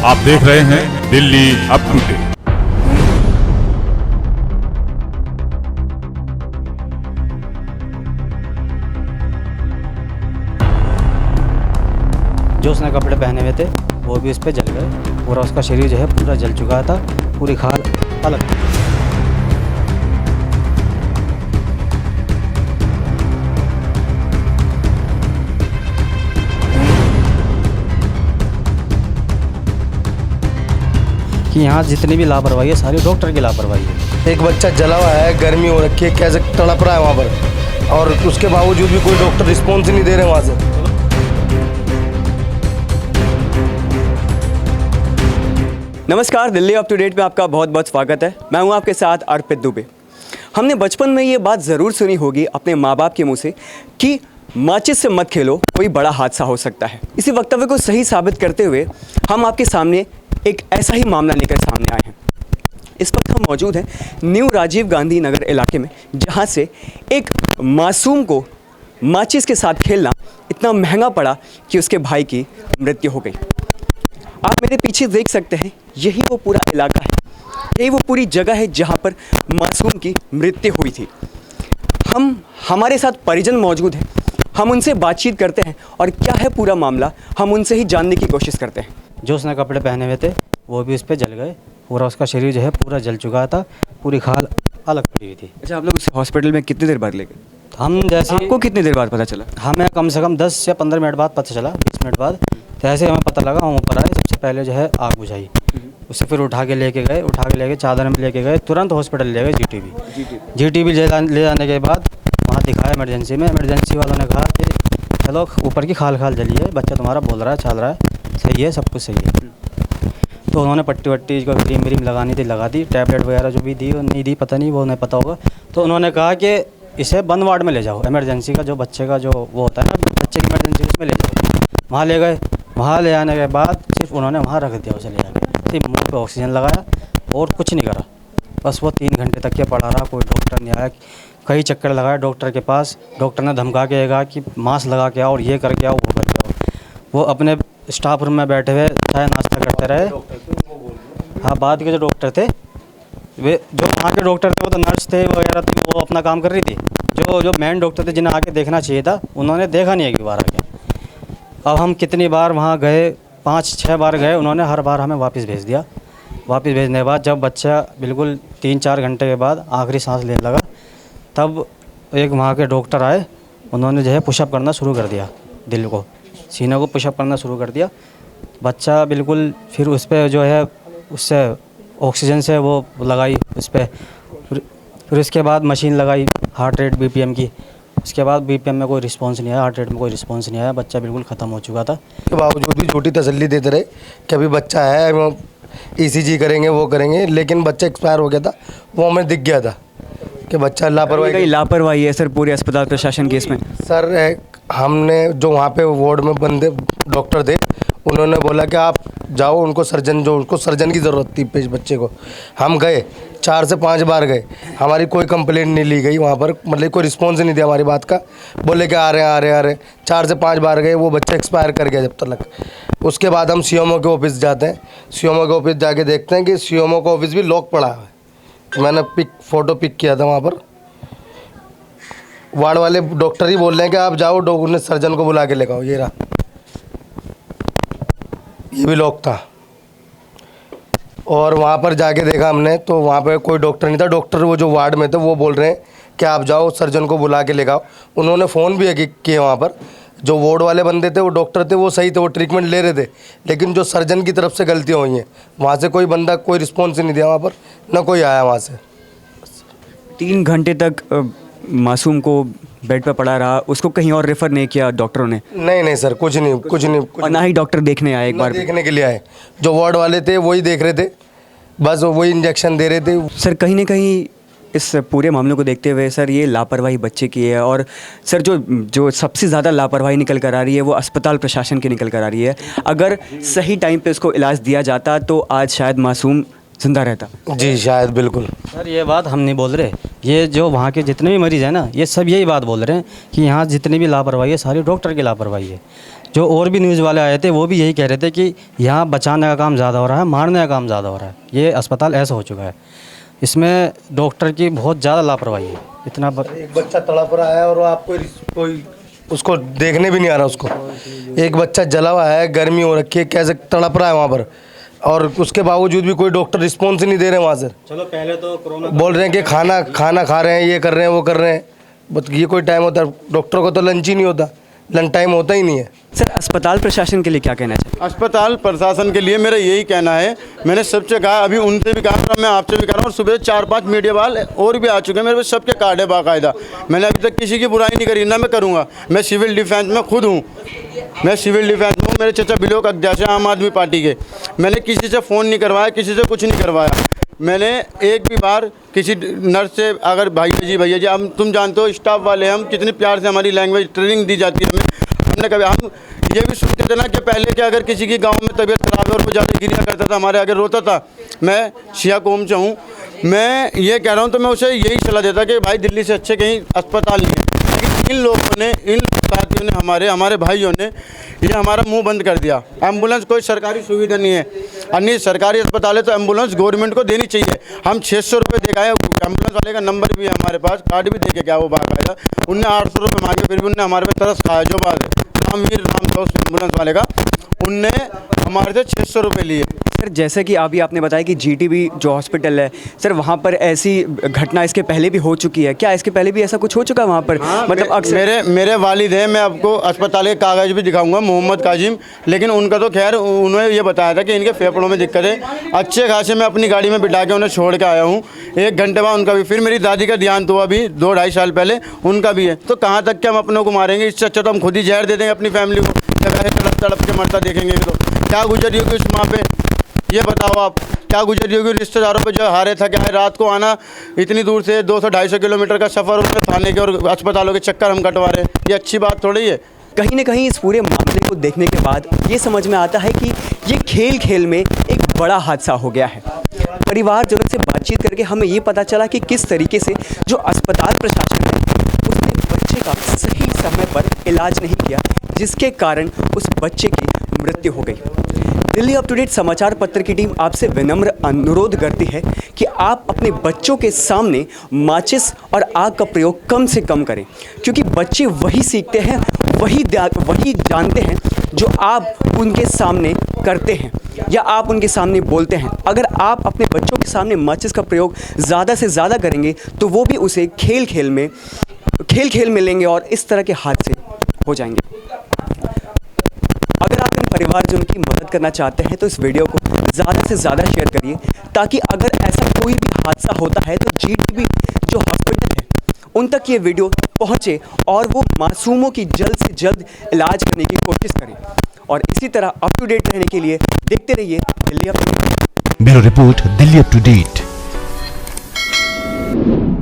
आप देख रहे हैं दिल्ली अप टू डेट। जो उसने कपड़े पहने हुए थे वो भी उस पर जल गए। पूरा उसका शरीर जो है पूरा जल चुका था, पूरी खाल अलग। कि यहाँ जितनी भी लापरवाही है सारी डॉक्टर की लापरवाही है। एक बच्चा जला हुआ है, गर्मी हो रखी है, कैसे तड़प रहा है वहाँ पर, और उसके बावजूद भी कोई डॉक्टर रिस्पॉन्स ही नहीं दे रहे वहाँ से। नमस्कार, दिल्ली अप टू डेट में आपका बहुत बहुत स्वागत है। मैं हूं आपके साथ अर्पित दुबे। हमने बचपन में ये बात ज़रूर सुनी होगी अपने माँ बाप के मुंह से कि माचिस से मत खेलो, कोई बड़ा हादसा हो सकता है। इसी वक्तव्य को सही साबित करते हुए हम आपके सामने एक ऐसा ही मामला लेकर सामने आए हैं। इस वक्त हम मौजूद हैं न्यू राजीव गांधी नगर इलाके में, जहाँ से एक मासूम को माचिस के साथ खेलना इतना महंगा पड़ा कि उसके भाई की मृत्यु हो गई। आप मेरे पीछे देख सकते हैं, यही वो पूरा इलाका है, यही वो पूरी जगह है जहां पर मासूम की मृत्यु हुई थी। हमारे साथ परिजन मौजूद हैं, हम उनसे बातचीत करते हैं और क्या है पूरा मामला हम उनसे ही जानने की कोशिश करते हैं। जो उसने कपड़े पहने हुए थे वो भी उस पर जल गए। पूरा उसका शरीर जो है पूरा जल चुका था, पूरी खाल अलग पड़ी हुई थी। अच्छा, आप लोग उसे हॉस्पिटल में कितनी देर बाद ले गए? हम जैसे आपको कितनी देर बाद पता चला? हमें कम से कम 10 या 15 मिनट बाद पता चला, 20 मिनट बाद। जैसे हमें पता लगा हम ऊपर आए, सबसे पहले जो है आग बुझाई। उसे फिर उठा के लेके चादर में लेके गए, तुरंत हॉस्पिटल ले गए जीटीबी ले जाने के बाद वहाँ दिखाया इमरजेंसी में। इमरजेंसी वालों ने कहा कि चलो ऊपर की खाल खाल जली है, बच्चा तुम्हारा बोल रहा है, चल रहा है, सही है, सब कुछ सही है। तो उन्होंने पट्टी वट्टी को क्रीम व्रीम लगानी थी, लगा दी। टैबलेट वगैरह जो भी दी और नहीं दी पता नहीं, वो उन्हें पता होगा। तो उन्होंने कहा कि इसे बंद वार्ड में ले जाओ, इमरजेंसी का जो बच्चे का जो वो होता है ना, बच्चे की इमरजेंसी, उसमें ले जाओ। वहाँ ले गए। वहाँ ले आने के बाद सिर्फ उन्होंने वहाँ रख दिया उसे ले जाके, सिर्फ मुँह पे ऑक्सीजन लगाया और कुछ नहीं करा। बस वो 3 घंटे तक के पड़ा रहा, कोई डॉक्टर नहीं आया। कई चक्कर लगाया डॉक्टर के पास, डॉक्टर ने धमका के कहा कि मास्क लगा के आओ और ये करके आओ, वो करके आओ। वो अपने स्टाफ रूम में बैठे हुए चाय नाश्ता करते रहे। हाँ, बाद के जो डॉक्टर थे, वे जो वहाँ के डॉक्टर थे वो तो नर्स थे वगैरह, तो वो अपना काम कर रही थी। जो मेन डॉक्टर थे जिन्हें आके देखना चाहिए था, उन्होंने देखा नहीं एक बार आके। अब हम कितनी बार वहाँ गए, 5-6 बार गए, उन्होंने हर बार हमें वापस भेज दिया। वापस भेजने के बाद जब बच्चा बिल्कुल 3-4 घंटे के बाद आखिरी सांस लेने लगा, तब एक वहाँ के डॉक्टर आए। उन्होंने जो है पुशअप करना शुरू कर दिया, दिल को, सीने को पुशअप करना शुरू कर दिया। बच्चा बिल्कुल फिर उस पर जो है उससे ऑक्सीजन से वो लगाई उस पर। फिर उसके बाद मशीन लगाई हार्ट रेट बीपीएम की। उसके बाद बीपीएम में कोई रिस्पांस नहीं आया, हार्ट रेट में कोई रिस्पांस नहीं आया। बच्चा बिल्कुल ख़त्म हो चुका था। के बावजूद भी झूठी तसल्ली देते रहे कि अभी बच्चा है, वो ईसीजी करेंगे, वो करेंगे, लेकिन बच्चा एक्सपायर हो गया था। वो हमें दिख गया था कि बच्चा लापरवाही है सर पूरे अस्पताल प्रशासन के इसमें। सर, हमने जो वहाँ पे वार्ड में बंदे डॉक्टर थे, उन्होंने बोला कि आप जाओ, उनको सर्जन की ज़रूरत थी बच्चे को। हम गए, 4 से 5 बार गए, हमारी कोई कंप्लेंट नहीं ली गई वहाँ पर, मतलब कोई रिस्पॉन्स नहीं दिया हमारी बात का। बोले कि आ रहे हैं। 4 से 5 बार गए, वो बच्चा एक्सपायर कर गया जब तक। उसके बाद हम सीएमओ के ऑफिस जाते हैं, सीएमओ के ऑफिस जाके देखते हैं कि सीएमओ का ऑफिस भी लॉक पड़ा है। मैंने फ़ोटो पिक किया था वहाँ पर। वार्ड वाले डॉक्टर ही बोल रहे हैं कि आप जाओ, उन्हें सर्जन को बुला के लेकर आओ। ये रहा, ये भी लॉक था। और वहाँ पर जाके देखा हमने तो वहाँ पर कोई डॉक्टर नहीं था। डॉक्टर वो जो वार्ड में थे वो बोल रहे हैं कि आप जाओ, सर्जन को बुला के लेकर आओ। उन्होंने फ़ोन भी किए वहाँ पर। जो वार्ड वाले बंदे थे, वो डॉक्टर थे, वो सही थे, वो ट्रीटमेंट ले रहे थे, लेकिन जो सर्जन की तरफ से गलतियाँ हुई हैं, वहाँ से कोई बंदा कोई रिस्पॉन्स नहीं दिया वहाँ पर, ना कोई आया वहाँ से। 3 घंटे तक मासूम को बेड पर पड़ा रहा, उसको कहीं और रेफ़र नहीं किया डॉक्टरों ने? नहीं सर, कुछ नहीं। और ना ही डॉक्टर देखने आए, एक बार देखने के लिए आए। जो वार्ड वाले थे वही देख रहे थे, बस वही इंजेक्शन दे रहे थे। सर, कहीं ना कहीं इस पूरे मामले को देखते हुए सर ये लापरवाही बच्चे की है, और सर जो सबसे ज़्यादा लापरवाही निकल कर आ रही है वो अस्पताल प्रशासन की निकल कर आ रही है। अगर सही टाइम पे उसको इलाज दिया जाता तो आज शायद मासूम जिंदा रहता। जी शायद, बिल्कुल। सर ये बात हम नहीं बोल रहे, ये जो वहाँ के जितने भी मरीज़ हैं ना, ये सब यही बात बोल रहे हैं कि यहाँ जितनी भी लापरवाही है सारी डॉक्टर की लापरवाही है। जो और भी न्यूज़ वाले आए थे वो भी यही कह रहे थे कि यहाँ बचाने का काम ज़्यादा हो रहा है, मारने का काम ज़्यादा हो रहा है। ये अस्पताल ऐसा हो चुका है, इसमें डॉक्टर की बहुत ज़्यादा लापरवाही है। इतना एक बच्चा तड़प रहा है और आपको कोई उसको देखने भी नहीं आ रहा। उसको एक बच्चा जला हुआ है, गर्मी हो रखी है, कैसे तड़प रहा है वहाँ पर, और उसके बावजूद भी कोई डॉक्टर रिस्पॉन्स ही नहीं दे रहे वहाँ से। चलो पहले तो कोरोना बोल रहे हैं कि खाना खा रहे हैं, ये कर रहे हैं, वो कर रहे हैं, बट ये कोई टाइम होता है? डॉक्टर को तो लंच ही नहीं होता, लंच टाइम होता ही नहीं है। सर अस्पताल प्रशासन के लिए क्या कहना चाहिए? अस्पताल प्रशासन के लिए मेरा यही कहना है, मैंने सबसे कहा, अभी उनसे भी कहा, मैं आपसे भी कह रहा हूँ, सुबह 4-5 मीडिया वाले और भी आ चुके हैं, मेरे पास सबके कार्ड है बाकायदा। मैंने अभी तक किसी की बुराई नहीं करी, ना मैं करूँगा। मैं सिविल डिफेंस में खुद हूँ, मैं सिविल डिफेंस में हूँ। मेरे चाचा बिलोक अध्यक्ष हैं आम आदमी पार्टी के। मैंने किसी से फ़ोन नहीं करवाया, किसी से कुछ नहीं करवाया। मैंने एक भी बार किसी नर्स से, अगर भैया जी हम तुम जानते हो स्टाफ वाले हम कितनी प्यार से हमारी लैंग्वेज ट्रेनिंग दी जाती है हमें। हमने कभी हम ये भी सुनते थे ना कि पहले कि अगर किसी की गांव में तबीयत खराब है और वो ज़्यादा गिरिया करता था, हमारे आगे रोता था, मैं शिया कौम से हूँ, मैं ये कह रहा हूँ, तो मैं उसे यही सलाह देता कि भाई दिल्ली से अच्छे कहीं अस्पताल नहीं है। लेकिन इन लोगों ने, इन साथियों ने, हमारे भाइयों ने ये हमारा मुंह बंद कर दिया। एम्बुलेंस कोई सरकारी सुविधा नहीं है, अन्य सरकारी अस्पताल है तो एम्बुलेंस गवर्नमेंट को देनी चाहिए। हम 600 रुपये दिखाए, एम्बुलेंस वाले का नंबर भी है हमारे पास, कार्ड भी देके क्या वो बाकायदा, उनने 800 रुपये मांगे, फिर भी उनने हमारे पे तरस खाया। जो बात है रामवीर नाम था उस एम्बुलेंस वाले का, उनने हमारे से 600 रुपये लिए। सर जैसे कि अभी आपने बताया कि जीटीबी जो हॉस्पिटल है सर, वहाँ पर ऐसी घटना इसके पहले भी हो चुकी है क्या? इसके पहले भी ऐसा कुछ हो चुका है वहाँ पर? मतलब अक्सर मेरे वालिद हैं, मैं आपको अस्पताल के कागज़ भी दिखाऊंगा, मोहम्मद काजिम, लेकिन उनका तो खैर उन्होंने ये बताया था कि इनके फेफड़ों में दिक्कत है। अच्छे खासे मैं अपनी गाड़ी में बिठा के उन्हें छोड़ के आया हूँ, 1 घंटे बाद उनका भी। फिर मेरी दादी का देहांत हुआ अभी 2-2.5 साल पहले, उनका भी है। तो कहाँ तक के हम अपनों को मारेंगे? इससे अच्छा तो हम खुद ही जहर दे देंगे अपनी फैमिली को। तड़प तड़प के मरता देखेंगे तो क्या गुजरी होगी उस माँ पे, ये बताओ आप, क्या गुजरी होगी रिश्तेदारों पे जो हारे था। क्या है रात को आना इतनी दूर से 200-250 किलोमीटर का सफ़र होता है, थाने के और अस्पतालों के चक्कर हम कटवा रहे हैं, ये अच्छी बात थोड़ी है। कहीं ना कहीं इस पूरे मामले को देखने के बाद ये समझ में आता है कि ये खेल में एक बड़ा हादसा हो गया है। परिवारजनों से बातचीत करके हमें ये पता चला कि किस तरीके से जो अस्पताल प्रशासन है उसने बच्चे का सही समय पर इलाज नहीं किया, जिसके कारण उस बच्चे की मृत्यु हो गई। दिल्ली अप टू डेट समाचार पत्र की टीम आपसे विनम्र अनुरोध करती है कि आप अपने बच्चों के सामने माचिस और आग का प्रयोग कम से कम करें, क्योंकि बच्चे वही सीखते हैं, वही जानते हैं जो आप उनके सामने करते हैं या आप उनके सामने बोलते हैं। अगर आप अपने बच्चों के सामने माचिस का प्रयोग ज़्यादा से ज़्यादा करेंगे तो वो भी उसे खेल में लेंगे और इस तरह के हादसे हो जाएंगे। अगर आप इन परिवारजनों की मदद करना चाहते हैं तो इस वीडियो को ज़्यादा से ज़्यादा शेयर करिए, ताकि अगर ऐसा कोई भी हादसा होता है तो जीटीबी जो हॉस्पिटल है उन तक ये वीडियो पहुंचे और वो मासूमों की जल्द से जल्द इलाज करने की कोशिश करें। और इसी तरह अप टू डेट रहने के लिए देखते रहिए Delhi up to date. Bureau report, Delhi up to date.